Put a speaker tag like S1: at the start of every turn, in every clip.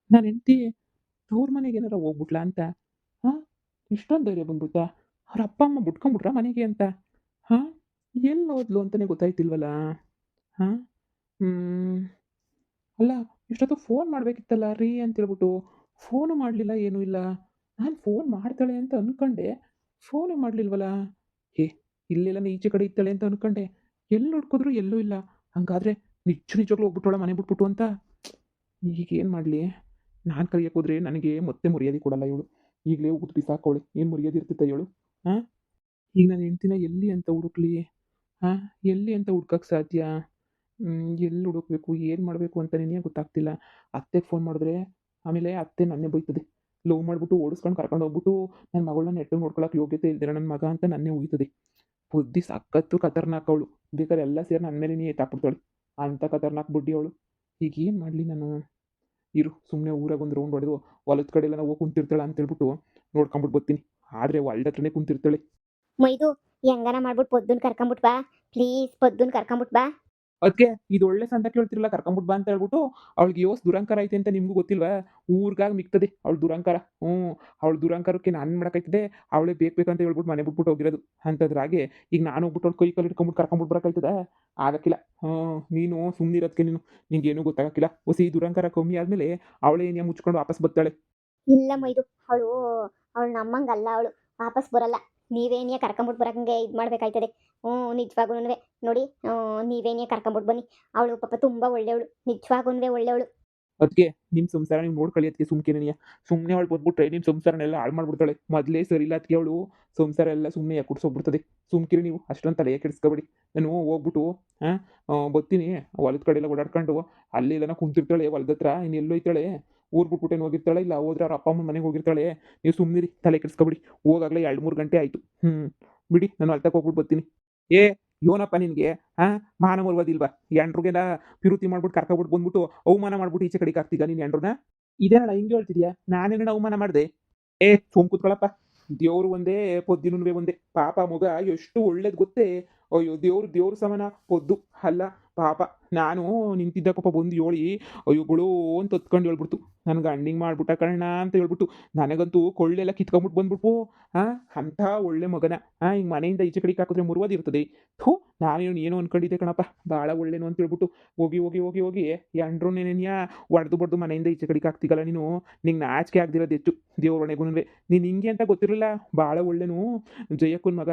S1: ನನ್ನ ಹೆಂಡತಿ ತವ್ರ ಮನೆಗೆ ಏನಾರ ಹೋಗ್ಬಿಟ್ಲಾ ಅಂತ. ಹಾಂ? ಇಷ್ಟೊಂದು ಧೈರ್ಯ ಬಂದ್ಬಿಡ್ತಾ? ಅವ್ರ ಅಪ್ಪ ಅಮ್ಮ ಬಿಟ್ಕೊಂಡ್ಬಿಟ್ರಾ ಮನೆಗೆ ಅಂತ? ಹಾಂ? ಎಲ್ಲಿ ಹೋದ್ಲು ಅಂತಾನೆ ಗೊತ್ತಾಯ್ತಿಲ್ವಲ್ಲ? ಹಾಂ? ಹ್ಮ್. ಅಲ್ಲ, ಇಷ್ಟೊತ್ತಿಗೆ ಫೋನ್ ಮಾಡ್ಬೇಕಿತ್ತಲ್ಲ ರೀ ಅಂತೇಳ್ಬಿಟ್ಟು, ಫೋನು ಮಾಡಲಿಲ್ಲ ಏನೂ ಇಲ್ಲ. ನಾನು ಫೋನ್ ಮಾಡ್ತಾಳೆ ಅಂತ ಅನ್ಕೊಂಡೆ, ಫೋನೇ ಮಾಡಲಿಲ್ವಲ್ಲ? ಏ, ಇಲ್ಲೆಲ್ಲನ ಈಚೆ ಕಡೆ ಇದ್ದಾಳೆ ಅಂತ ಅನ್ಕೊಂಡೆ, ಎಲ್ಲಿ ಹುಡುಕಿದ್ರು ಎಲ್ಲೂ ಇಲ್ಲ. ಹಂಗಾದ್ರೆ ನಿಜವಾಗ್ಲೂ ಹೋಗ್ಬಿಟ್ಟೋಳ ಮನೆ ಬಿಟ್ಬಿಟ್ಟು ಅಂತ? ಈಗೇನು ಮಾಡಲಿ? ನಾನು ಕರಿಯಕ್ಕೆ ಹೋದ್ರೆ ನನಗೆ ಮತ್ತೆ ಮರ್ಯಾದೆ ಕೊಡಲ್ಲ ಇವಳು. ಈಗಲೇ ಉಗಿದು ಬಿಸಾಕೋಳೆ, ಏನು ಮರ್ಯಾದೆ ಇರ್ತಿತ್ತ ಹೇಳು? ಹಾಂ? ಈಗ ನನ್ನ ಹೆಂಡ್ತಿನ ಎಲ್ಲಿ ಅಂತ ಹುಡುಕ್ಲಿ? ಹಾಂ? ಎಲ್ಲಿ ಅಂತ ಹುಡ್ಕಕ್ಕೆ ಸಾಧ್ಯ? ಎಲ್ಲಿ ಹುಡುಕ್ಬೇಕು, ಏನು ಮಾಡಬೇಕು ಅಂತನೇ ಗೊತ್ತಾಗ್ತಿಲ್ಲ. ಅತ್ತೆಗೆ ಫೋನ್ ಮಾಡಿದ್ರೆ, ಆಮೇಲೆ ಅತ್ತೆ ನನ್ನೇ ಬೈತದೆ. ಲವ್ ಮಾಡ್ಬಿಟ್ಟು ಓಡಿಸ್ಕೊಂಡು ಕರ್ಕೊಂಡು ಹೋಗ್ಬಿಟ್ಟು, ನನ್ನ ಮಗಳನ್ನ ನೆಟ್ಟಗೆ ನೋಡ್ಕೊಳಕ್ಕೆ ಯೋಗ್ಯತೆ ಇಲ್ದಿರ ನನ್ನ ಮಗ ಅಂತ ನನ್ನೇ ಉಗಿತದೆ. ಬುದ್ಧಿ ಸಖತ್ತು ಖತರ್ನಾಕ್ ಅವಳು. ಬೇಕಾದ್ರೆ ಎಲ್ಲ ಸೇರಿ ನನ್ನ ಮೇಲೇನೇ ಎತ್ತಾಕ್ಬಿಡ್ತಾಳೆ. ಅಂಥ ಖತರ್ನಾಕ್ ಬುಡ್ಡಿ ಅವಳು. ಈಗ ಏನು ಮಾಡಲಿ ನಾನು? ಇರು, ಸುಮ್ಮನೆ ಊರಾಗ ಒಂದು ರೌಂಡ್ ಹೊಡೆದು ಹೊಲದ ಕಡೆ ಎಲ್ಲ ಹೋಗಿ ಕುಂತಿರ್ತಾಳೆ ಅಂತೇಳ್ಬಿಟ್ಟು ನೋಡ್ಕೊಂಬಿಟ್ಟು ಬರ್ತೀನಿ. ಆದರೆ ಹೊಲ್ದ ಹತ್ರನೇ ಕುಂತಿರ್ತಾಳೆ.
S2: ಮೊಯ್ದು, ಹೆಂಗಾರ ಮಾಡ್ಬಿಟ್ಟು ಪೊದ್ದುನ್ ಕರ್ಕೊಂಬಿಟ್ ಬಾ. ಪ್ಲೀಸ್ ಪೊದ್ದುನ್ ಕರ್ಕೊಂಬಿಟ್ ಬಾ.
S1: ಅದ್ಕೆ ಇದು ಒಳ್ಳೆ ಸಂದ ಕೇಳ್ತಿರಲ್ಲ ಕರ್ಕೊಂಬಿಟ್ಟು ಬಾ ಅಂತ ಹೇಳ್ಬಿಟ್ಟು, ಅವಳಿಗೆ ಯೋಸ್ ದುರಂಕಾರ ಐತೆ ಅಂತ ನಿಮಗೂ ಗೊತ್ತಿಲ್ವಾ? ಊರ್ಗಾಗ್ ಮಿಕ್ತದೆ ಅವಳ ದುರಂಕಾರ. ಅವಳ ದುರಂಕಾರಕ್ಕೆ ನಾನು ಮಾಡಕ್ಕಾಯ್ತದೆ? ಅವಳೇ ಬೇಕಂತ ಹೇಳ್ಬಿಟ್ಟು ಮನೆ ಬಿಟ್ಬಿಟ್ಟು ಹೋಗಿರೋದು. ಅಂಥದ್ರಾಗೆ ಈಗ ನಾನು ಹೋಗ್ಬಿಟ್ಟು ಅವ್ಳ ಕೈ ಕಾಲು ಹಿಡ್ಕೊಂಬಿಟ್ಟು ಕರ್ಕೊಂಬಿಟ್ಟು ಬರಕ್ಕಾಯ್ತದಾ? ಆಗಕ್ಕಿಲ್ಲ. ನೀನು ಸುಮ್ನಿರೋದ್ಕೆ ನೀನು. ನಿಂಗೇನೂ ಗೊತ್ತಾಗಕ್ಕಿಲ್ಲ. ಒಸಿ ದುರಂಕಾರ ಕಮ್ಮಿ ಆದ್ಮೇಲೆ ಅವಳೇ ಏನ್ಯಾ ಮುಚ್ಕೊಂಡು ವಾಪಸ್ ಬರ್ತಾಳೆ.
S2: ಇಲ್ಲ ಮೊಯ್ದು, ಅವಳು ಅವಳು ನಮ್ಮಂಗಲ್ಲ ಅವಳು. ವಾಪಸ್ ಬರಲ್ಲ. ನೀವೇನಿಯ ಕರ್ಕೊಂಬಿಟ್ಟು ಬರಕಂಗೆ ಇದು ಮಾಡ್ಬೇಕಾಯ್ತದೆ. ನಿಜವಾಗೂನುವೆ. ನೋಡಿ, ನೀವೇನಿಯ ಕರ್ಕೊಂಬಿಟ್ಟು ಬನ್ನಿ. ಅವಳು ಪಾಪ ತುಂಬಾ ಒಳ್ಳೆಯವಳು, ನಿಜವಾಗೂನುವೆ ಒಳ್ಳೆಯವಳು.
S1: ಅದ್ಕೆ ನಿಮ್ಮ ಸಂಸಾರ ನೀವು ನೋಡ್ಕೊಳ್ಳಿ ಅದ್ಕೆ ಸುಮ್ಕಿರಯ್ಯ. ಸುಮ್ಮನೆ ಅವಳು ಬಂದ್ಬಿಟ್ರೆ ನಿಮ್ಮ ಸಂಸಾರನೆಲ್ಲ ಹಾಳು ಮಾಡ್ಬಿಡ್ತಾಳೆ. ಮೊದಲೇ ಸರಿ ಇಲ್ಲ ಅದ್ಕೆ ಅವಳು. ಸಂಸಾರ ಎಲ್ಲ ಸುಮ್ಮನೆ ಕುಡ್ಸೋಗ್ಬಿಡ್ತದೆ. ಸುಮ್ಕಿರಿ ನೀವು, ಅಷ್ಟೊಂದು ತಲೆಗೆ ಕೆಡಿಸ್ಕೊಬೇಡಿ. ನಾನು ಹೋಗ್ಬಿಟ್ಟು ಹಾಂ ಬರ್ತೀನಿ. ಹೊಲದ ಕಡೆ ಎಲ್ಲ ಓಡಾಡ್ಕೊಂಡು ಅಲ್ಲಿ ಎಲ್ಲನ ಕುಂತಿರ್ತಾಳೆ ಹೊಲದ ಹತ್ರ. ಇನ್ನು ಎಲ್ಲೋಯ್ತಾಳೆ? ಊರು ಬಿಟ್ಬಿಟ್ಟೇನು ಹೋಗಿರ್ತಾಳೆ? ಇಲ್ಲ ಹೋದ್ರೆ ಅವ್ರ ಅಪ್ಪ ಅಮ್ಮನ ಮನೆಗೆ ಹೋಗಿರ್ತಾಳೆ. ನೀವು ಸುಮ್ಮನಿರಿ, ತಲೆ ಕೆಡಿಸ್ಕೊಬೇಡಿ. ಹೋಗಾಗಲೇ 2-3 ಗಂಟೆ ಆಯಿತು. ಬಿಡಿ, ನಾನು ಹೊಲ್ತಕ್ಕೆ ಹೋಗ್ಬಿಟ್ಟು ಬರ್ತೀನಿ. ಏ, ಏನಪ್ಪ ನಿನಗೆ? ಹಾಂ? ಮಾನ ಮರ್ಯಾದಿಲ್ವಾ? ಎಂಡ್ರಿಗೆಲ್ಲ ಪಿರುತಿ ಮಾಡ್ಬಿಟ್ಟು ಕರ್ಕೊಬಿಟ್ಟು ಬಂದ್ಬಿಟ್ಟು ಅವಮಾನ ಮಾಡ್ಬಿಟ್ಟು ಈಚೆ ಕಡೆಗೆ ಹಾಕ್ತೀಗ ನೀನು ಎಂಡ್ರನ್ನ? ಇದೇನಣ್ಣ ಹಿಂಗೆ ಹೇಳ್ತಿದ್ಯಾ? ನಾನೇನಣ್ಣ ಅವಮಾನ ಮಾಡಿದೆ? ಏ, ಸುಮ್ ಕೂತ್ಕೊಳ್ಳಪ್ಪ. ದೇವ್ರು ಒಂದೇ, ಪೊದ್ದಿನುವೆ ಒಂದೇ. ಪಾಪ ಮಗ ಎಷ್ಟು ಒಳ್ಳೇದು ಗೊತ್ತೇ? ಅಯ್ಯೋ, ದೇವ್ರು ಸಮಾನ ಪೊದ್ದು ಅಲ್ಲ. ಪಾಪ ನಾನು ನಿಂತಿದ್ದ ಪಾಪ ಬಂದು ಹೇಳಿ, ಅಯ್ಯೋ ಗುಳು ಅಂತ ಹೊತ್ಕೊಂಡು ಹೇಳ್ಬಿಡ್ತು. ನನ್ನ ಗಂಡಿಗೆ ಮಾಡ್ಬಿಟ್ಟ ಕಣ ಅಂತ ಹೇಳ್ಬಿಟ್ಟು. ನನಗಂತೂ ಕೊಳ್ಳೆಲ್ಲ ಕಿತ್ಕೊಂಬಿಟ್ಟು ಬಂದ್ಬಿಟ್ಟು. ಅಂಥ ಒಳ್ಳೆ ಮಗನ ಹಿಂಗೆ ಮನೆಯಿಂದ ಈಚೆ ಕಡೆಗೆ ಹಾಕಿದ್ರೆ ಮುರುವದಿರ್ತದೆ. ಥೂ, ನಾನೇನು ಏನೋ ಅನ್ಕೊಂಡಿದ್ದೆ ಕಣಪ್ಪ. ಭಾಳ ಒಳ್ಳೆನು ಅಂತ ಹೇಳ್ಬಿಟ್ಟು ಹೋಗಿ ಎಂಡ್ರನ್ನೇನೆನ್ಯಾ ಹೊಡೆದು ಬಡ್ದು ಮನೆಯಿಂದ ಈಚೆ ಕಡೆಗೆ ಹಾಕ್ತಿಗಲ್ಲ ನೀನು. ನಿಂಗೆ ನಾಚಿಕೆ ಆಗ್ದಿರೋದು ಹೆಚ್ಚು. ದೇವ್ರೊಣಗುನುವೆ ನೀನು ಹಿಂಗೆ ಅಂತ ಗೊತ್ತಿರಲಿಲ್ಲ. ಭಾಳ ಒಳ್ಳೆನು, ಜಯಕ್ಕನ ಮಗ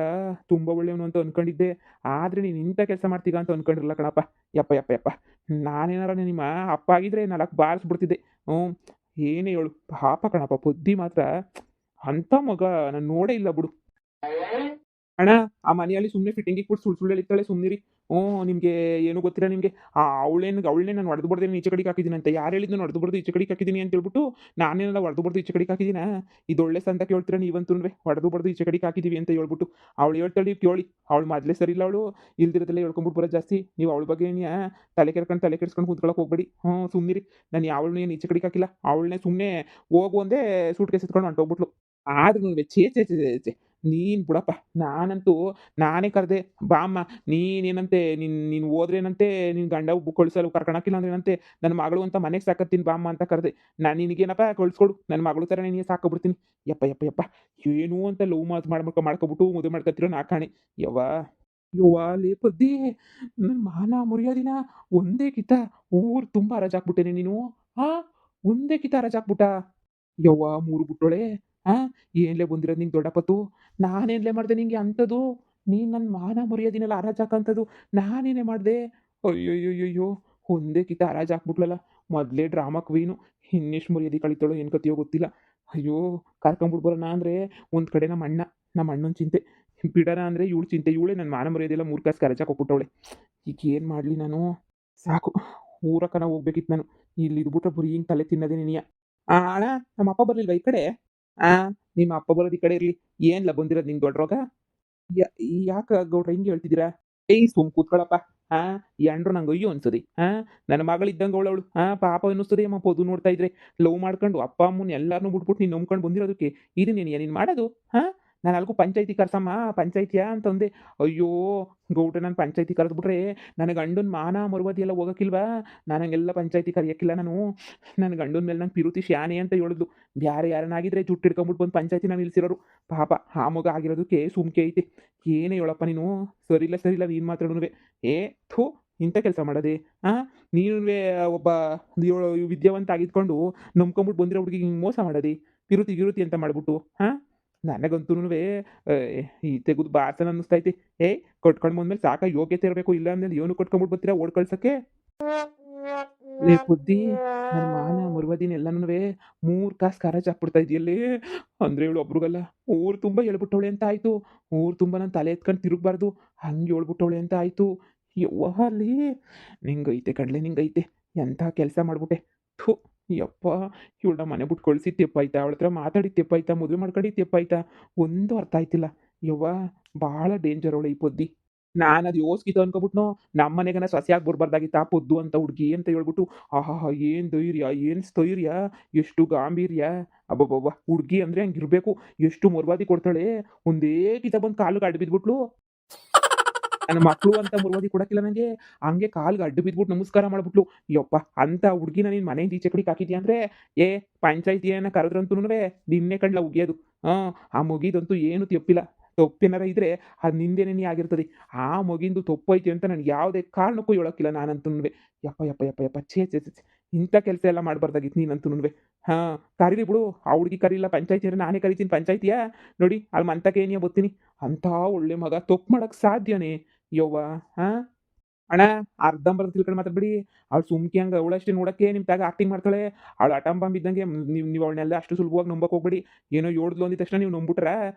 S1: ತುಂಬ ಒಳ್ಳೆಯವನು ಅಂತ ಅನ್ಕೊಂಡಿದ್ದೆ. ಆದರೆ ನೀನು ಇಂಥ ಕೆಲಸ ಮಾಡ್ತೀಗ ಅಂತ ಅನ್ಕೊಂಡಿರಲ್ಲ ಕಣಪ್ಪ. ಯಪ್ಪ. ನಾನೇನಾರ ನಿಮ್ಮ ಅಪ್ಪ ಆಗಿದ್ರೆ 4 ಬಾರಿಸ್ಬಿಡ್ತಿದ್ದೆ. ಹ್ಞೂ ಏನೇ ಹೇಳು, ಪಾಪ ಕಣಪ್ಪ ಬುದ್ಧಿ ಮಾತ್ರ. ಅಂಥ ಮಗ ನಾನು ನೋಡೇ ಇಲ್ಲ ಬಿಡು. ಅಣ್ಣ, ಆ ಮನೆಯಲ್ಲಿ ಸುಮ್ಮನೆ ಫಿಟ್ಟಿಂಗ್ ಇಟ್ಬಿಟ್ಟು ಸುಳ್ಳು ಹೇಳಿರ್ತಾಳೆ, ಸುಮ್ಮನಿರಿ. ನಿಮಗೆ ಏನು ಗೊತ್ತಿಲ್ಲ ನಿಮಗೆ. ಅವಳನ್ನೇ ನಾನು ಹೊಡೆದು ಬಡ್ದೇನೆ ಈಚೆ ಕಡೆಗೆ ಹಾಕಿದ್ದೀನಿ ಅಂತ. ಯಾರು ಹೇಳಿದ್ದು ನಾನು ಹೊಡೆದು ಬಡ್ದು ಈಚೆ ಕಡೆಗೆ ಹಾಕಿದ್ದೀನಿ ಅಂತ ಹೇಳ್ಬಿಟ್ಟು? ನಾನೇನೆಲ್ಲ ಹೊಡೆದು ಬಡ್ದು ಈಚೆ ಕಡೆಗೆ ಹಾಕಿದ್ದೀನಾ? ಇದು ಒಳ್ಳೆ ಸಂತ ಕೇಳ್ತೀರಾ ನೀವಂತೂನುವೆ? ಹೊಡೆದು ಬಡ್ದು ಈಚೆ ಕಡೆಗೆ ಹಾಕಿದ್ದೀವಿ ಅಂತ ಹೇಳ್ಬಿಟ್ಟು. ಅವಳು ಹೇಳ್ತಾಳೆ, ನೀವು ಕೇಳಿ. ಅವಳು ಮೊದಲೇ ಸರಿ ಇಲ್ಲ ಅವಳು. ಇಲ್ದಿರೋದೆಲ್ಲ ಹೇಳ್ಕೊಂಬಿಟ್ಟು ಬರೋದು ಜಾಸ್ತಿ. ನೀವು ಅವಳ ಬಗ್ಗೆ ತಲೆ ಕೆಡ್ಸ್ಕೊಂಡು ಕೂತ್ಕೊಳ್ಳೋಕೆ ಹೋಗ್ಬೇಡಿ. ಸುಮ್ಮನಿರಿ. ನಾನು ಯಾವಳನ್ನೂ ಏನು ಈಚೆ ಕಡೆಗೆ ಹಾಕಿಲ್ಲ. ಅವಳನ್ನೇ ಸುಮ್ಮನೆ ಹೋಗು ಒಂದೇ ಸೂಟ್ಕೇಸ್ ಎತ್ಕೊಂಡು ಹೊಂಟೋಗ್ಬಿಟ್ಲು. ಆದ್ರೂನುವೆ ಛೇ. ನೀನು ಬಿಡಪ್ಪ. ನಾನಂತೂ ನಾನೇ ಕರೆದೆ, ಬಾ ಅಮ್ಮ. ನೀನೇನಂತೆ ನೀನು ಹೋದ್ರೇನಂತೆ ನಿನ್ನ ಗಂಡ ಕಳಿಸಲು ಕರ್ಕೊಳಕ್ಕಿಲ್ಲ ಅಂದ್ರೇನಂತೆ. ನನ್ನ ಮಗಳು ಅಂತ ಮನೆಗೆ ಸಾಕತ್ತೀನಿ ಬಾ ಅಮ್ಮ ಅಂತ ಕರೆದೆ. ನಾನು ನಿನಗೇನಪ್ಪ ಕಳಿಸ್ಕೊಡು, ನನ್ನ ಮಗಳು ಥರ ನೀನು ಸಾಕೋಬಿಡ್ತೀನಿ. ಯಪ್ಪ. ಏನೂ ಅಂತ ಲವ್ ಮಾಡ್ಕೊಬಿಟ್ಟು ಮದುವೆ ಮಾಡ್ಕೊತಿರೋ ನಾಕಾಣೆ. ಯವ್ವ ಲೇ ಪದ್ದಿ, ನನ್ನ ಮಾನ ಮರ್ಯಾದಿನ ಒಂದೇ ಕಿತ ಊರು ತುಂಬ ಹರಾಜಾಕ್ಬಿಟ್ಟೇನೆ ನೀನು. ಹಾಂ? ಒಂದೇ ಕಿತ ಹರಾಜಾಕ್ಬಿಟ್ಟ. ಯವ್ವ ಮೂರು ಬುಟ್ಟೋಳೆ. ಏನ್ಲೇ ಬಂದಿರೋದು ನಿಂಗೆ ದೊಡ್ಡಪತ್ತು? ನಾನೇನ್ಲೇ ಮಾಡಿದೆ ನಿಂಗೆ ಅಂಥದ್ದು? ನೀನು ನನ್ನ ಮಾನ ಮರ್ಯಾದೆನೆಲ್ಲ ಹರಾಜಾಕಂಥದ್ದು ನಾನೇನೇ ಮಾಡಿದೆ? ಅಯ್ಯಯ್ಯಯ್ಯೋ! ಒಂದೇ ಕಿತ ಹರಾಜಾಕ್ಬಿಟ್ಲಲ್ಲ. ಮೊದಲೇ ಡ್ರಾಮಾ ಕ್ವೀನು. ಇನ್ನೆಷ್ಟು ಮರ್ಯಾದೆ ಕಳೀತಾಳೋ ಏನು ಕತೆಯೋ ಗೊತ್ತಿಲ್ಲ. ಅಯ್ಯೋ! ಕರ್ಕೊಂಬಿಟ್ಟು ಬರೋಣ ಅಂದರೆ ಒಂದು ಕಡೆ ನಮ್ಮ ಅಣ್ಣನ ಚಿಂತೆ. ಬಿಡೋಣ ಅಂದರೆ ಇವಳು ಚಿಂತೆ. ಇವಳೇ ನನ್ನ ಮಾನ ಮರ್ಯಾದೆಲ್ಲ 3 ಕಾಸಿಗೆ ಹರಾಜಾಕ್ಕೊಟ್ಬಿಟ್ಟವಳೆ. ಈಗ ಏನು ಮಾಡಲಿ ನಾನು? ಸಾಕು, ಊರಕ್ಕನ ಹೋಗ್ಬೇಕಿತ್ತು ನಾನು. ಇಲ್ಲಿ ಇದ್ಬಿಟ್ರೆ ಬರೀ ಹಿಂಗೆ ತಲೆ ತಿನ್ನೋದೇ ನೆನೆಯ. ಅಣ್ಣ, ನಮ್ಮ ಅಪ್ಪ ಬರ್ಲಿಲ್ವಾ ಈ ಕಡೆ? ಆ ನಿಮ್ಮ ಅಪ್ಪ ಬರೋದು ಈ ಕಡೆ ಇರ್ಲಿ. ಏನ್ಲ ಬಂದಿರೋದು ನಿಂಗೆ ದೊಡ್ಡ ರೋಗ? ಯ ಯಾಕ ಗೌಡ್ರ ಹಿಂಗೆ ಹೇಳ್ತಿದ್ದೀರಾ? ಏಯ್ ಸುಮ್ ಕೂತ್ಕೊಳ್ಳಪ್ಪ. ಆ ಎಂಡ್ರು ನಂಗೆ ಅಯ್ಯೋ ಅನ್ಸದಿ. ನನ್ನ ಮಗಳಿದ್ದಂಗೆ ಅವಳವಳು. ಪಾಪ ಅನ್ನಿಸ್ತದೆ ಅಮ್ಮ ಪೊದು ನೋಡ್ತಾ ಇದ್ರೆ. ಲವ್ ಮಾಡ್ಕೊಂಡು ಅಪ್ಪ ಅಮ್ಮನ ಎಲ್ಲಾರನ್ನೂ ಬಿಟ್ಬಿಟ್ಟು ನೀನು ನಂಬ್ಕೊಂಡು ಬಂದಿರೋದಕ್ಕೆ ಇದನ್ನೇನಿಯ ನೀನು ಮಾಡೋದು? ನಾನು ಅಲ್ಗೂ ಪಂಚಾಯತಿ ಕರ್ಸಮ್ಮ ಪಂಚಾಯತಿಯಾ ಅಂತಂದೆ. ಅಯ್ಯೋ ಗೌಡ್ರೆ, ನಾನು ಪಂಚಾಯತಿ ಕರೆದ್ಬಿಟ್ರೆ ನನಗೆ ಗಂಡನ ಮಾನ ಮರ್ಯಾದೆ ಎಲ್ಲ ಹೋಗಕ್ಕಿಲ್ವಾ? ನಾನು ಹಂಗೆಲ್ಲ ಪಂಚಾಯತಿ ಕರೆಯಕ್ಕಿಲ್ಲ ನಾನು. ನನ್ನ ಗಂಡನ ಮೇಲೆ ನಂಗೆ ಪಿರುತಿ ಶಾನೆ ಅಂತ ಹೇಳಿದ್ಲು. ಬ್ಯಾರೆ ಯಾರನ್ನಾಗಿದ್ರೆ ಜುಟ್ಟು ಹಿಡ್ಕೊಂಬಿಟ್ಟು ಬಂದು ಪಂಚಾಯತಿನ ನಿಲ್ಸಿರೋರು. ಪಾಪ ಆ ಮಗ ಆಗಿರೋದಕ್ಕೆ ಸುಮ್ಕೆ ಐತೆ. ಏನೇ ಹೇಳಪ್ಪ ನೀನು, ಸರಿಲ್ಲ ಸರಿಲ್ಲ ನೀನು ಮಾತಾಡೋನುವೆ. ಏ ಥೂ, ಇಂಥ ಕೆಲಸ ಮಾಡೋದೆ? ಹಾಂ, ನೀನುವೇ ಒಬ್ಬ ವಿದ್ಯಾವಂತ ಆಗಿದ್ಕೊಂಡು ನಂಬ್ಕೊಂಬಿಟ್ಟು ಬಂದಿರೋ ಹುಡುಗಿಗೆ ಹಿಂಗೆ ಮೋಸ ಮಾಡೋದೆ? ಪಿರುತಿ ಗಿರುತಿ ಅಂತ ಮಾಡ್ಬಿಟ್ಟು ಹಾಂ? ನನಗಂತೂನುವೇ ಈ ತೆಗೆದು ಬಾರ್ಸನ ಅನ್ನಿಸ್ತೈತೆ. ಏಯ್ ಕಟ್ಕೊಂಡು ಬಂದ್ಮೇಲೆ ಸಾಕ ಯೋಗ್ಯತೆ ಇರಬೇಕು, ಇಲ್ಲ ಅಂದ್ಮೇಲೆ ಏನು ಕಟ್ಕೊಂಬಿಟ್ಟು ಬರ್ತೀರಾ ಓಡ್ ಕಳ್ಸಕ್ಕೆ? ಲೇ ಬುದ್ಧಿ, ನನ್ನ ಮಾನ ಮರ್ಯಾದಿನ ಎಲ್ಲನೂ 3 ಕಾಸು ಕಾರಾಜ್ ಹಾಕ್ಬಿಡ್ತಾ ಇದೆಯಲ್ಲೇ. ಅಂದ್ರೆ ಇವಳು ಒಬ್ರಿಗಲ್ಲ, ಊರು ತುಂಬ ಹೇಳ್ಬಿಟ್ಟವಳೆ ಅಂತ ಆಯಿತು. ಊರು ತುಂಬ ನಾನು ತಲೆ ಎತ್ಕೊಂಡು ತಿರುಗಬಾರ್ದು ಹಂಗೆ ಹೇಳ್ಬಿಟ್ಟವಳೆ ಅಂತ ಆಯಿತು. ಯವ್ವ ಅಲ್ಲಿ ನಿಂಗೈತೆ ಕಡ್ಲೆ, ನಿಂಗೈತೆ. ಎಂಥ ಕೆಲಸ ಮಾಡ್ಬಿಟ್ಟೆ. ಥು, ಯಪ್ಪ, ಇವಳನ್ನ ಮನೆ ಬಿಟ್ಟು ಕಳಿಸಿ ತೆಪ್ಪಾಯ್ತಾ? ಅವಳ ಹತ್ರ ಮಾತಾಡಿ ತೆಪ್ಪಾಯ್ತಾ? ಮದುವೆ ಮಾಡ್ಕೊಂಡು ತೆಪ್ಪಾಯ್ತಾ? ಒಂದು ಅರ್ಥ ಆಯ್ತಿಲ್ಲ. ಯವ್ವ, ಭಾಳ ಡೇಂಜರ್ ಅವಳು ಈ ಪೊದ್ದಿ. ನಾನು ಅದು ಯೋಸ್ಕಿತು ಅನ್ಕೊಬಿಟ್ನೋ, ನಮ್ಮ ಮನೆಗನ ಸೊಸೆಯಾಗಿ ಬರ್ಬಾರ್ದಾಗಿತ್ತು ಆ ಪೊದ್ದು ಅಂತ ಹುಡುಗಿ ಅಂತ ಹೇಳ್ಬಿಟ್ಟು. ಆಹಾಹಾ, ಏನು ಧೈರ್ಯ, ಏನು ಸ್ಥೈರ್ಯ, ಎಷ್ಟು ಗಾಂಭೀರ್ಯ. ಅಬ್ಬಬ್ಬಬ್ಬ, ಹುಡುಗಿ ಅಂದರೆ ಹಂಗಿರ್ಬೇಕು. ಎಷ್ಟು ಮರ್ಯಾದೆ ಕೊಡ್ತಾಳೆ. ಒಂದೇ ಕಿತ ಬಂದು ಕಾಲಿಗೆ ಅಡ್ಡ ಬಿದ್ಬಿಟ್ಲು. ನನ್ನ ಮಕ್ಕಳು ಅಂತ ಮರ್ಯಾದೆ ಕೊಡಕ್ಕಿಲ್ಲ ನನಗೆ. ಹಂಗೆ ಕಾಲ್ಗೆ ಅಡ್ಡ ಬಿದ್ಬಿಟ್ಟು ನಮಸ್ಕಾರ ಮಾಡ್ಬಿಟ್ಲು. ಯಪ್ಪ, ಅಂತ ಹುಡುಗಿನ ನೀನು ಮನೆಯಿಂದ ಈಚೆ ಕಡೆಗೆ ಹಾಕಿದ್ಯಾ ಅಂದರೆ, ಏ ಪಂಚಾಯತಿಯನ್ನ ಕರೆದ್ರಂತೂನುವೆ ನಿನ್ನೆ ಕಣ್ಲ ಉಗಿಯೋದು. ಹಾಂ, ಆ ಮುಗಿದಂತೂ ಏನು ತಪ್ಪಿಲ್ಲ. ತಪ್ಪೇನಾರ ಇದ್ರೆ ಅದು ನಿಂದೇನೇ ಆಗಿರ್ತದೆ. ಆ ಮಗಿಂದು ತಪ್ಪೈತಿ ಅಂತ ನನಗೆ ಯಾವುದೇ ಕಾರಣಕ್ಕೂ ಹೇಳೋಕ್ಕಿಲ್ಲ ನಾನಂತೂನುವೆ. ಯಪ್ಪ ಯಪ್ಪ ಯಪ್ಪ ಯಪ್ಪ, ಛೇ ಛೇ ಛೇ ಛೇ. ಇಂಥ ಕೆಲಸ ಎಲ್ಲ ಮಾಡಬಾರ್ದಾಗಿತ್ತು ನೀನಂತೂನುವೆ. ಹಾಂ, ಕರೀರಿ ಬಿಡು. ಆ ಹುಡುಗಿ ಕರೀಲ್ಲ ಪಂಚಾಯತಿ ಅಂದರೆ ನಾನೇ ಕರಿತೀನಿ ಪಂಚಾಯತಿಯ. ನೋಡಿ ಅಲ್ಲಿ ಮಂತಕ್ಕೆ ಏನಿಯ ಬರ್ತೀನಿ. ಅಂಥ ಒಳ್ಳೆ ಮಗ ತಪ್ಪು ಮಾಡೋಕ್ಕೆ ಸಾಧ್ಯನೇ? ಯವ್ವ, ಹಾಂ? ಅಣ್ಣ, ಅರ್ಧಂಬರ್ಧ ತಿಳ್ಕೊಂಡು ಮಾತಾಡ್ಬೇಡಿ. ಅವಳು ಸುಮ್ಕೆ ಹಂಗೆ ಅವಳಷ್ಟೇ ನೋಡೋಕ್ಕೆ ನಿಮ್ಮ ತಾಗ ಆಕ್ಟಿಂಗ್ ಮಾಡ್ತಾಳೆ. ಅವಳು ಅಟಂಬಂಬ್ ಇದ್ದಂಗೆ. ನೀವು ಅವಳನ್ನೆಲ್ಲ ಅಷ್ಟು ಸುಲಭವಾಗಿ ನಂಬಕ್ಕೆ ಹೋಗ್ಬೇಡಿ. ಏನೋ ಹೇಳಿದ್ಲು ಅಂದಿದ ತಕ್ಷಣ ನೀವು ನಂಬಿಟ್ರ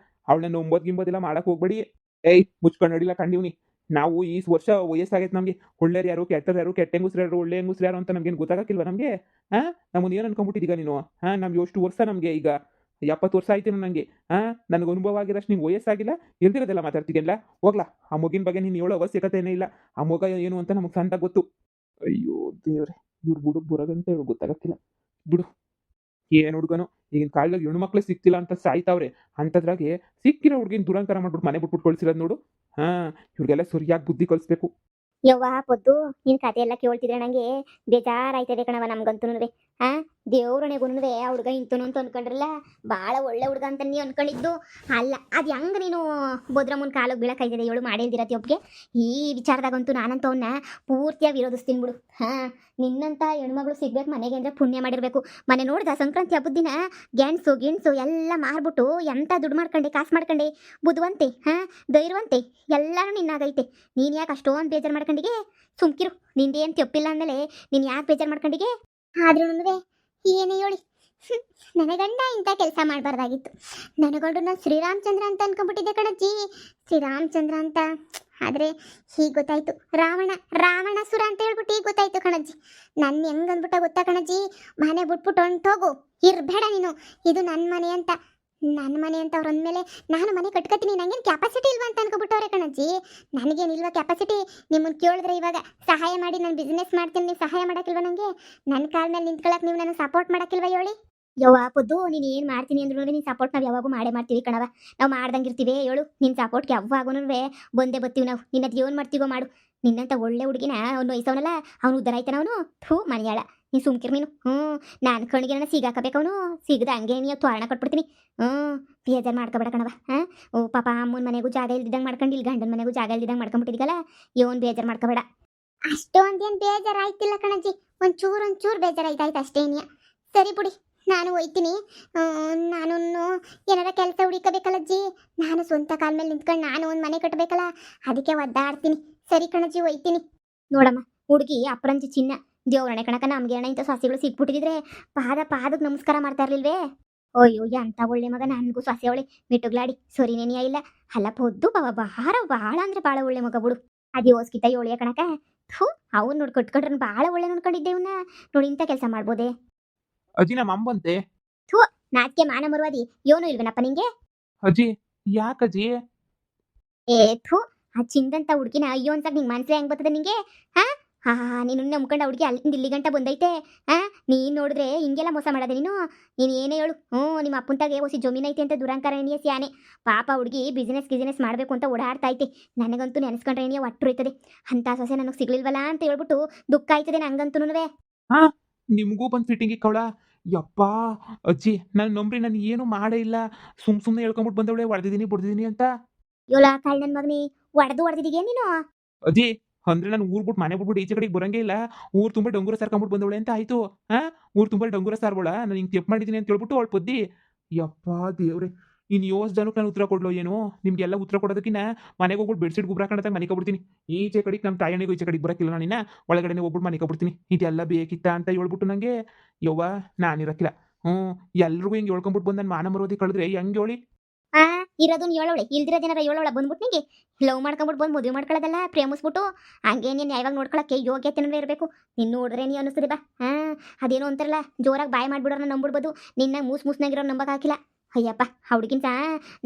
S1: ಅವಳನ್ನ ನಂಬೋದು ಗಿಂಬೋದೆಲ್ಲ ಮಾಡಕ್ಕೆ ಹೋಗ್ಬೇಡಿ. ಏಯ್ ಮುಚ್ಕೊಂಡು ನಡಿಲ್ಲ ಕಂಡೀವ್ನಿ. ನಾವು ಈ ವರ್ಷ ವಯಸ್ಸಾಗೈತೆ ನಮಗೆ. ಒಳ್ಳೆಯರು ಯಾರು, ಕೆಟ್ಟರು ಯಾರು, ಕೆಟ್ಟ ಹೆಂಗುಸ್ರು ಯಾರು, ಒಳ್ಳೆ ಹೆಂಗುಸ್ರು ಯಾರು ಅಂತ ನಮಗೇನು ಗೊತ್ತಾಗಕ್ಕಿಲ್ವ ನಮಗೆ? ಹಾಂ, ನಮ್ಮನ್ನು ಏನು ಅನ್ಕೊಂಬಿಟ್ಟಿದ್ದೀಗ ನೀನು? ಹಾಂ, ನಮ್ಗೆ ಎಷ್ಟು ವರ್ಷ ನಮಗೆ ಈಗ? 70 ವರ್ಷ ಆಯ್ತೇನೋ ನನಗೆ. ಹಾಂ, ನನಗೆ ಅನುಭವ ಆಗಿರೋಷ್ಟು ನಿಂಗೆ ವಯಸ್ಸಾಗಿಲ್ಲ. ಇಲ್ದಿರೋದೆಲ್ಲ ಮಾತಾಡ್ತಿದ್ಯಲ್ಲ. ಹೋಗ್ಲಾ, ಆ ಮಗಿನ ಬಗ್ಗೆ ನೀನು ಹೇಳೋ ಅವಶ್ಯಕತೆನೇ ಇಲ್ಲ. ಆ ಮಗ ಏನು ಅಂತ ನಮಗೆ ಸಂತ ಗೊತ್ತು. ಅಯ್ಯೋ ದೇವ್ರೆ, ಇವ್ರು ಬುಡಕ್ಕೆ ಬರೋದಂತ ಇವ್ರು ಗೊತ್ತಾಗಕ್ಕಿಲ್ಲ. ಬಿಡು, ಏನು ಹುಡುಗನು ಈಗಿನ ಕಾಲದಾಗ ಹೆಣ್ಣು ಮಕ್ಳು ಸಿಕ್ತಿಲ್ಲ ಅಂತ ಸಾಯ್ತಾವ್ರೆ. ಅಂಥದ್ರಾಗೆ ಸಿಕ್ಕಿರೋ ಹುಡುಗಿನ ದುರಂಕಾರ ಮಾಡ್ಬಿಟ್ಟು ಮನೆ ಬಿಟ್ಬಿಟ್ಟು ಕಳ್ಸಿರೋದು ನೋಡು. ಹಾಂ, ಇವ್ರಿಗೆಲ್ಲ ಸರಿಯಾಗಿ ಬುದ್ಧಿ ಕಲಿಸ್ಬೇಕು.
S2: ಯವ್ವ ಪೊದ್ದು, ನಿನ್ ಕತೆ ಎಲ್ಲ ಕೇಳ್ತಿದ್ರೆ ನಂಗೆ ಬೇಜಾರಾಯ್ತದೆ ಕಣವ ನಮ್ಗಂತೂನುವೆ. ಆ ದೇವ್ರನೆಗುನುವೆ ಆ ಹುಡ್ಗ ಇಂತನು ಅಂತ ಅನ್ಕೊಂಡ್ರಲ್ಲ, ಭಾಳ ಒಳ್ಳೆ ಹುಡ್ಗ ಅಂತ ನೀ ಅನ್ಕೊಂಡಿದ್ದು ಅಲ್ಲ. ಅದು ಹೆಂಗ ನೀನು ಬೋದ್ರಮ್ಮನ ಕಾಲಿಗೆ ಬೀಳಕ್ಕಾಯ್ತದೆ ಹೇಳು? ಮಾಡಿಲ್ದಿರತ್ತೆ ಒಪ್ಪಿಗೆ. ಈ ವಿಚಾರದಾಗಂತೂ ನಾನಂತೂ ಅವನ್ನ ಪೂರ್ತಿಯಾಗಿ ವಿರೋಧಿಸ್ತೀನಿ ಬಿಡು. ಹಾಂ, ನಿನ್ನಂಥ ಹೆಣ್ಮಗಳು ಸಿಗ್ಬೇಕು ಮನೆಗೆ ಅಂದರೆ ಪುಣ್ಯ ಮಾಡಿರಬೇಕು. ಮನೆ ನೋಡ್ದ ಸಂಕ್ರಾಂತಿ ಹಬ್ಬದ ದಿನ ಗೆಣಸು ಗಿಣಸು ಎಲ್ಲ ಮಾರ್ಬಿಟ್ಟು ಎಂಥ ದುಡ್ಡು ಮಾಡ್ಕೊಂಡೆ, ಕಾಸು ಮಾಡ್ಕೊಂಡೆ, ಬುದ್ಧಿವಂತೆ, ಹಾಂ ಧೈರ್ಯವಂತೆ, ಎಲ್ಲನೂ ನಿನ್ನಾಗೈತೆ. ನೀನು ಯಾಕೆ ಅಷ್ಟೊಂದು ಬೇಜಾರು ಮಾಡ್ಕೊಂಡಿಗೆ? ಸುಮ್ಕಿರು, ನಿಂದೇನು ತಪ್ಪಿಲ್ಲ ಅಂದಮೇಲೆ ನೀನು ಯಾಕೆ ಬೇಜಾರು ಮಾಡ್ಕೊಂಡಿಗೆ? ಆದ್ರೂ ಏನೇ ಹೇಳಿ, ನನ್ನ ಗಂಡ ಇಂಥ ಕೆಲಸ ಮಾಡಬಾರ್ದಾಗಿತ್ತು. ನನ್ನ ಗಂಡು ನಾನು ಶ್ರೀರಾಮಚಂದ್ರ ಅಂತ ಅನ್ಕೊಂಡ್ಬಿಟ್ಟಿದ್ದೆ ಕಣಜ್ಜಿ. ಶ್ರೀರಾಮಚಂದ್ರ ಅಂತ ಆದರೆ ಹೀಗೆ ಗೊತ್ತಾಯ್ತು, ರಾವಣಾಸುರ ಅಂತ ಹೇಳ್ಬಿಟ್ಟು ಈಗ ಗೊತ್ತಾಯ್ತು ಕಣಜ್ಜಿ. ನನ್ನ ಹೆಂಗೆ ಅಂದ್ಬಿಟ್ಟ ಗೊತ್ತಾ ಕಣಜ್ಜಿ? ಮನೆ ಬಿಟ್ಬಿಟ್ಟು ಹೊಂಟೋಗು, ಇರಬೇಡ ನೀನು, ಇದು ನನ್ನ ಮನೆ ಅಂತ. ನನ್ನ ಮನೆ ಅಂತ ಅವ್ರು ಅಂದಮೇಲೆ ನಾನು ಮನೆ ಕಟ್ಕೊತೀನಿ, ನನಗೇನು ಕ್ಯಾಪಾಸಿಟಿ ಇಲ್ವಾ ಅಂತ ಅನ್ಕೊಬಿಟ್ಟವ್ರೆ ಕಣಜ್ಜಿ. ನನಗೇನಿಲ್ವಾ ಕ್ಯಾಪಾಸಿಟಿ? ನಿಮ್ಮನ್ನು ಕೇಳಿದ್ರೆ ಇವಾಗ ಸಹಾಯ ಮಾಡಿ ನಾನು ಬಿಸ್ನೆಸ್ ಮಾಡ್ತೀನಿ, ನೀವು ಸಹಾಯ ಮಾಡೋಕ್ಕಿಲ್ವ ನನಗೆ? ನನ್ನ ಕಾಲ ಮೇಲೆ ನಿಂತ್ಕೊಳ್ಳೋಕೆ ನೀವು ನನಗೆ ಸಪೋರ್ಟ್ ಮಾಡೋಕ್ಕಿಲ್ವ ಹೇಳಿ? ಯವ್ವ ಪೊದ್ದು, ನೀನು ಏನು ಮಾಡ್ತೀನಿ ಅಂದ್ರೂ ನಿನ್ನ ಸಪೋರ್ಟ್ ನಾವು ಯಾವಾಗೂ ಮಾಡೇ ಮಾಡ್ತೀವಿ ಕಣವ. ನಾವು ಮಾಡ್ದಂಗೆ ಇರ್ತೀವಿ ಹೇಳು. ನಿನ್ನ ಸಪೋರ್ಟ್ಗೆ ಯಾವಾಗೂ ಬಂದೇ ಬರ್ತೀವಿ ನಾವು. ನಿನ್ನ ಏನು ಮಾಡ್ತೀವೋ ಮಾಡು. ನಿನ್ನಂಥ ಒಳ್ಳೆ ಹುಡುಗಿನ ಅವನು ವಯಸ್ಸವನಲ್ಲ, ಅವನು ಉದ್ದಾರ ಆಯ್ತಾನ ಅವನು. ಥೂ ಮನೆಯಾಳ, ನೀನು ಸುಮ್ಕಿರ್ ನೀನು. ನಾನು ಕಣ್ಣಿಗೆ ನನ್ನ ಸಿಗಾಕಬೇಕು ಅವನು. ಸಿಗದ ಹಂಗೆ ನೀವು ತೋರಣ ಕೊಟ್ಬಿಡ್ತೀನಿ. ಬೇಜಾರು ಮಾಡ್ಕೊಬೇಡ ಕಣವ. ಹಾಂ, ಓ ಪಾಪ ಅಮ್ಮನ ಮನೆಗೂ ಜಾಗ ಇಲ್ದಿದ್ದಂಗೆ ಮಾಡ್ಕೊಂಡು, ಇಲ್ಲಿ ಗಂಡನ ಮನೆಗೂ ಜಾಗ ಇಲ್ದಿದ್ದಂಗೆ ಮಾಡ್ಕೊಂಬಿಟ್ಟಿದ್ದೀಗಲ್ಲ, ಏನು ಬೇಜಾರು ಮಾಡ್ಕೊಬೇಡ. ಅಷ್ಟೊಂದೇನು ಬೇಜಾರು ಆಯ್ತಿಲ್ಲ ಕಣಜ್ಜಿ, ಒಂಚೂರು ಬೇಜಾರಾಯ್ತಾಯ್ತು ಅಷ್ಟೇನಿಯ. ಸರಿ ಬಿಡಿ, ನಾನು ಹೋಯ್ತೀನಿ. ನಾನು ಏನಾರ ಕೆಲಸ ಹುಡುಕಬೇಕಲ್ಲಜ್ಜಿ. ನಾನು ಸ್ವಂತ ಕಾಲ ಮೇಲೆ ನಿಂತ್ಕೊಂಡು ನಾನು ಒಂದು ಮನೆ ಕಟ್ಟಬೇಕಲ್ಲ, ಅದಕ್ಕೆ ಒದ್ದಾಡ್ತೀನಿ. ಸರಿ ಕಣಜ್ಜಿ, ಹೋಯ್ತೀನಿ. ನೋಡಮ್ಮ, ಹುಡುಗಿ ಅಪರಂಜಿ ಚಿನ್ನ. ದೇವ್ರಣೆ ಕಣಕ ನಮ್ಗೆ ಅಣ್ಣ ಇಂಥ ಸೊಸೆಗಳು ಸಿಕ್ಬಿಟ್ಟಿದ್ರೆ ಪಾದಕ್ಕೆ ನಮಸ್ಕಾರ ಮಾಡ್ತಾ ಇರ್ಲಿಲ್ವೇ? ಅಯ್ಯೋ ಎಂಥ ಒಳ್ಳೆ ಮಗ, ನನಗೂ ಸೊಸೆ ಅವಳೆ ಮಿಟ್ಟುಗ್ಲಾಡಿ ಸರಿನೇನಿಯ ಇಲ್ಲ. ಅಲ್ಲ ಪೊದ್ದು ಭಾಳ ಅಂದ್ರೆ ಭಾಳ ಒಳ್ಳೆ ಮಗ ಬಿಡು. ಅದು ಯೋಸ್ಕಿತ ಏಳಿಯ ಕಣಕ. ಥೂ, ಅವ್ನು ನೋಡಿ ಕಟ್ಕೊಂಡ್ರೆ ಭಾಳ ಒಳ್ಳೆ ನೋಡ್ಕೊಂಡಿದ್ದೆ ಇವನ್ನ. ನೋಡಿ ಇಂಥ ಕೆಲಸ ಮಾಡ್ಬೋದೆ?
S1: ಅಜ್ಜಿ, ನಮ್ಮ ಅಮ್ಮ ಬಂತೆ.
S2: ಥೂ, ನಾಚಿಕೆ ಮಾನ ಮರುವಾದಿ ಏನೂ ಇಲ್ವೇನಪ್ಪ ನಿಂಗೆ?
S1: ಅಜ್ಜಿ, ಯಾಕಜ್ಜಿ?
S2: ಏ ಥೂ, ಆ ಚಿಂದಂತ ಹುಡುಗಿನ ಅಯ್ಯೋ ಅನ್ಸಕ್ ನಿಂಗೆ ಮನ್ಸೇ ಹೆಂಗ್ ಬರ್ತದೆ ನಿಂಗೆ? ಹಾ, ಹಾ ನೀನು ನಂಬ್ಕೊಂಡ ಹುಡುಗಿ ಅಲ್ಲಿಂದ ಇಲ್ಲಿ ಗಂಟ ಬಂದೈತೆ. ಆ ನೀನು ನೋಡಿದ್ರೆ ಹಿಂಗೆಲ್ಲ ಮೋಸ ಮಾಡೋದೆ ನೀನು. ನೀನು ಏನೇ ಹೇಳು ನಿಮ್ಮ ಅಪ್ಪಂತಾಗೆ ಹೊಸಿ ಜಮೀನು ಐತೆ ಅಂತ ದುರಂಕಾರ ಎಣಿಯ ಸ್ಯಾನೆ. ಪಾಪ ಹುಡುಗಿ ಗಿಸಿನೆಸ್ ಮಾಡಬೇಕು ಅಂತ ಓಡಾಡ್ತಾ ಐತೆ. ನನಗಂತೂ ನೆನೆಸ್ಕೊಂಡ್ರೆ ಎಣಿಯ ಒಟ್ಟುರೈತದೆ. ಅಂಥ ಸೊಸೆ ನನಗೆ ಸಿಗ್ಲಿಲ್ವಲ್ಲ ಅಂತ ಹೇಳ್ಬಿಟ್ಟು ದುಃಖ ಆಯ್ತದೆ ನಂಗಂತೂನುವೆ.
S1: ಹಾ ನಿಮಗೂ ಬಂದು ಫಿಟ್ಟಿಂಗ್ ಕವಳ. ಯಪ್ಪಾ ಅಜ್ಜಿ ನಾನು ನಂಬ್ರಿ ನಾನು ಏನು ಮಾಡೇ ಇಲ್ಲ. ಸುಮ್ಮನೆ ಹೇಳ್ಕೊಂಬಿಟ್ಟು ಬಂದವಳೆ ಹೊಡೆದಿದ್ದೀನಿ ಅಂತ.
S2: ಯೋಲ ಕಾಳ್ ನನ್ನ ಮಗನಿ ಹೊಡೆದಿದ್ದೀಯ ನೀನು?
S1: ಅಜ್ಜಿ ಅಂದ್ರೆ ನಾನು ಊರ್ ಬಿಟ್ಟು ಮನೆ ಬಿಟ್ಬಿಟ್ಟು ಈಚೆ ಕಡೆಗೆ ಬರಂಗೇ ಇಲ್ಲ. ಊರ್ ತುಂಬ ಡಂಗೂರ ಸಾರ್ಕೊಂಬಿಟ್ಟು ಬಂದವಳೆ ಅಂತ ಆಯ್ತು. ಹಾ ಊರ್ ತುಂಬ ಡಂಗೂರ ಸಾರ್ಬೋಳ ನಾನು ಹಿಂಗೆ ತೆಪ್ಪು ಮಾಡಿದ್ದೀನಿ ಅಂತ ಹೇಳ್ಬಿಟ್ಟು ಅವಳು ಪದ್ದಿ. ಯಪ್ಪಾ ದೇವ್ರೆ ಇನ್ನು ಯೋಸ್ ಜನಕ್ಕೆ ನಾನು ಉತ್ತರ ಕೊಡ್ಲೋ ಏನು? ನಿಮ್ಗೆಲ್ಲ ಉತ್ತರ ಕೊಡೋದಕ್ಕಿನ್ನ ಮನೆಗೆ ಹೋಗ್ಬಿಟ್ಟು ಬೆಡ್ಶೀಟ್ ಗುಬ್ರ ಹಾಕೊಂಡಾಗ ಮನೆ ಕೊಬಿಡ್ತೀನಿ. ಈಚೆ ಕಡೆಗೆ ನಮ್ಮ ತಾಯಣಿಗೂ ಈಚೆ ಕಡೆಗೆ ಬರೋಕ್ಕಿಲ್ಲ ನಾನಿನ್ನ ಒಳಗಡೆ ಹೋಗ್ಬಿಟ್ಟು ಮನೆ ಕೊಬಿಡ್ತೀನಿ. ಇದೆಲ್ಲ ಬೇಕಿತ್ತ ಅಂತ ಹೇಳ್ಬಿಟ್ಟು ನನಗೆ ಯವ್ವ ನಾನಿರಕ್ಕಿಲ್ಲ. ಎಲ್ರಿಗೂ ಹಿಂಗೆ ಹೇಳ್ಕೊಂಬಿಟ್ಟು ಬಂದು ನನ್ನ ಮಾನ ಮರೋದಿ ಕಳೆದ್ರೆ ಹೆಂಗೆ ಹೇಳಿ?
S2: ಆ ಇರೋದನ್ನ ಹೇಳೋಳೆ ಇಲ್ದಿರೋದೇನಾರ ಹೇಳೋಳ ಬಂದ್ಬಿಟ್ಟು ನಿಂಗೆ ಲವ್ ಮಾಡ್ಕೊಂಬಿಟ್ಟು ಬಂದು ಮದುವೆ ಮಾಡ್ಕೊಳ್ಳೋದಲ್ಲ ಪ್ರೇಮಿಸ್ಬಿಟ್ಟು ಹಂಗೆ ನೀನು ಯಾವಾಗ ನೋಡ್ಕೊಳಕ್ಕೆ ಯೋಗ್ಯತೆನೇ ಇರಬೇಕು. ನಿನ್ನ ನೋಡಿದ್ರೆ ನೀ ಅನ್ನಿಸ್ತದೆ ಬಾ. ಅದೇನೋ ಅಂತಾರಲ್ಲ ಜೋರಾಗಿ ಬಾಯಿ ಮಾಡ್ಬಿಡೋಣ ನಂಬಿಡ್ಬೋದು. ನಿನ್ನ ಮೂಸ್ನಾಗಿರೋ ನಂಬಕ್ ಹಾಕಿಲ್ಲ. ಅಯ್ಯಪ್ಪ ಹುಡುಗಿಂತ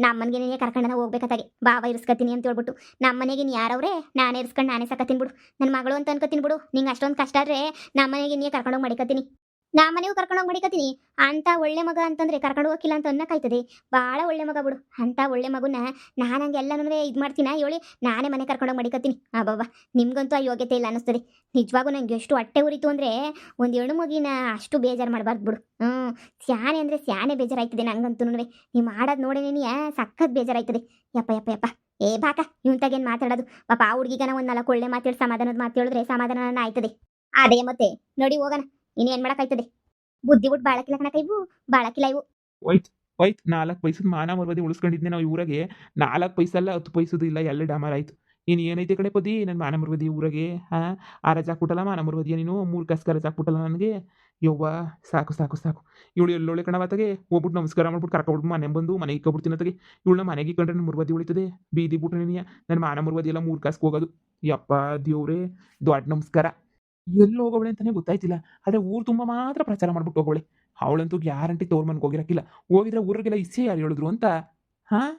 S2: ನಮ್ಮ ಮನೆಗೆ ನೀನೇ ಕರ್ಕೊಂಡನ ಹೋಗ್ಬೇಕಾದಾಗೆ ಬಾವ ಇರಿಸ್ಕತೀನಿ ಅಂತ ಹೇಳ್ಬಿಟ್ಟು ನಮ್ಮ ಮನೆಗೆ ನೀ ಯಾರವ್ರೆ ನಾನೇ ಇರಿಸ್ಕೊಂಡು ನಾನೇ ಸಾಕತ್ತೀನಿ ಬಿಡು. ನನ್ನ ಮಗಳು ಅಂತ ಅನ್ಕೋತೀನಿ ಬಿಡು. ನಿಂಗೆ ಅಷ್ಟೊಂದು ಕಷ್ಟ ಆದ್ರೆ ನಮ್ಮ ಮನೆಗೆ ನೀ ಕರ್ಕೊಂಡೋಗಿ ಮಡಿಕತ್ತೀನಿ. ನಾ ಮನೆಗೂ ಕರ್ಕೊಂಡೋಗಿ ಮಡಿಕತ್ತೀನಿ. ಅಂತ ಒಳ್ಳೆ ಮಗ ಅಂತಂದ್ರೆ ಕರ್ಕೊಂಡು ಹೋಗಿಲ್ಲ ಅಂತ ಅನ್ನಕ್ಕಾಯ್ತದೆ. ಭಾಳ ಒಳ್ಳೆ ಮಗ ಬಿಡು. ಅಂತ ಒಳ್ಳೆ ಮಗುನ ನಾನು ಹಂಗೆ ಎಲ್ಲನೂ ಇದು ಮಾಡ್ತೀನ ಹೇಳಿ ನಾನೇ ಮನೆ ಕರ್ಕೊಂಡೋಗಿ ಮಡಿಕತ್ತೀನಿ. ಬಾಬಾ ನಿಮ್ಗಂತೂ ಆ ಯೋಗ್ಯತೆ ಇಲ್ಲ ಅನ್ನಿಸ್ತದೆ. ನಿಜವಾಗೂ ನಂಗೆ ಎಷ್ಟು ಹೊಟ್ಟೆ ಉರಿತು ಅಂದರೆ ಒಂದು ಹೆಣ್ಣು ಮಗಿನ ಅಷ್ಟು ಬೇಜಾರು ಮಾಡಬಾರ್ದು ಬಿಡು. ಸ್ಯಾನೆ ಅಂದರೆ ಸ್ಯಾನೆ ಬೇಜಾರಾಯ್ತದೆ ನಂಗಂತೂ. ನೀವು ಮಾಡೋದು ನೋಡಿ ನೀನು ಸಖತ್ ಬೇಜಾರಾಯ್ತದೆ. ಯಪ್ಪ ಏ ಬಾಕ ಇವಂತಾಗೇನು ಮಾತಾಡೋದು. ಪಾಪ ಆ ಹುಡುಗಿಗನ ಒಂದು 4 ಒಳ್ಳೆ ಮಾತೇಳಿ ಸಮಾಧಾನದ ಮಾತು ಹೇಳಿದ್ರೆ ಸಮಾಧಾನ ಆಯ್ತದೆ. ಅದೇ ಮತ್ತೆ ನೋಡಿ ಹೋಗೋಣ. ಇನ್ನೇನು ಮಾಡೋಕ್ಕಾಯ್ತದೆ. ಬುದ್ಧಿ ಬಿಟ್ಟು ಬಾಳಕಿಲ್ಲ ಕಣಕ ಇವು ಬಾಳಕಿಲ್ಲ ಇವು.
S1: ಹೋಯ್ತು 4 ಪೈಸದ ಮಾನ ಮರ್ಯಾದೆ ಉಳಿಸ್ಕೊಂಡಿದ್ದೆ ನಾವು ಊರಾಗೆ. 4 ಪೈಸೆ ಅಲ್ಲ 10 ಪೈಸದು ಇಲ್ಲ ಎಲ್ಲ ಡಾಮರ್ ಆಯ್ತು. ನೀನು ಏನೈತೆ ಕಡೆ ಪದಿ ನನ್ನ ಮಾನ ಮರ್ಯಾದೆ ಊರಾಗೆ. ಆ ರಜೆ ಹಾಕ್ಬಿಟ್ಟಲ್ಲ ಮಾನ ಮರ್ಯಾದೆಯ ನೀನು 3 ಕಾಸ್ಕ ರಜೆ ಹಾಕ್ಬಿಟ್ಟಲ್ಲ ನನಗೆ. ಯವ್ವ ಸಾಕು ಇವಳು ಎಲ್ಲೊಳ್ಳೆ ಕಣವತ್ತಾಗೆ ಹೋಗ್ಬಿಟ್ಟು ನಮಸ್ಕಾರ ಮಾಡ್ಬಿಟ್ಟು ಕರ್ಕೊಬಿಟ್ಟು ಮನೆ ಬಂದು ಮನೆಗೆ ಇಕ್ಕೊಬಿಡ್ತೀನಿ ಅತ್ತಾಗೆ. ಇವಳನ್ನ ಮನೆಗೆ ಇಕ್ಕೊಂಡ್ರೆ ನನ್ನ ಮರ್ಯಾದೆ ಉಳಿತದೆ. ಬೀದಿ ಬಿಟ್ರೆ ನೀನು ನನ್ನ ಮಾನ ಮರ್ಯಾದೆ ಎಲ್ಲ 3 ಕಾಸ್ಗೆ ಹೋಗೋದು. ಯಪ್ಪ ದೇವ್ರೇ ದೊಡ್ಡ ನಮಸ್ಕಾರ. ಎಲ್ಲಿ ಹೋಗೋವಳೆ ಅಂತಾನೆ ಗೊತ್ತಾಯ್ತಿಲ್ಲ. ಆದರೆ ಊರು ತುಂಬ ಮಾತ್ರ ಪ್ರಚಾರ ಮಾಡ್ಬಿಟ್ಟು ಹೋಗೋವಳೆ. ಅವಳಂತೂ ಗ್ಯಾರಂಟಿ ತವ್ರ ಮನೆಗೆ ಹೋಗಿರಕ್ಕಿಲ್ಲ. ಹೋಗಿದ್ರೆ ಊರಿಗೆಲ್ಲ ಇಷ್ಟೇ ಯಾರು ಹೇಳಿದ್ರು ಅಂತ. ಹಾಂ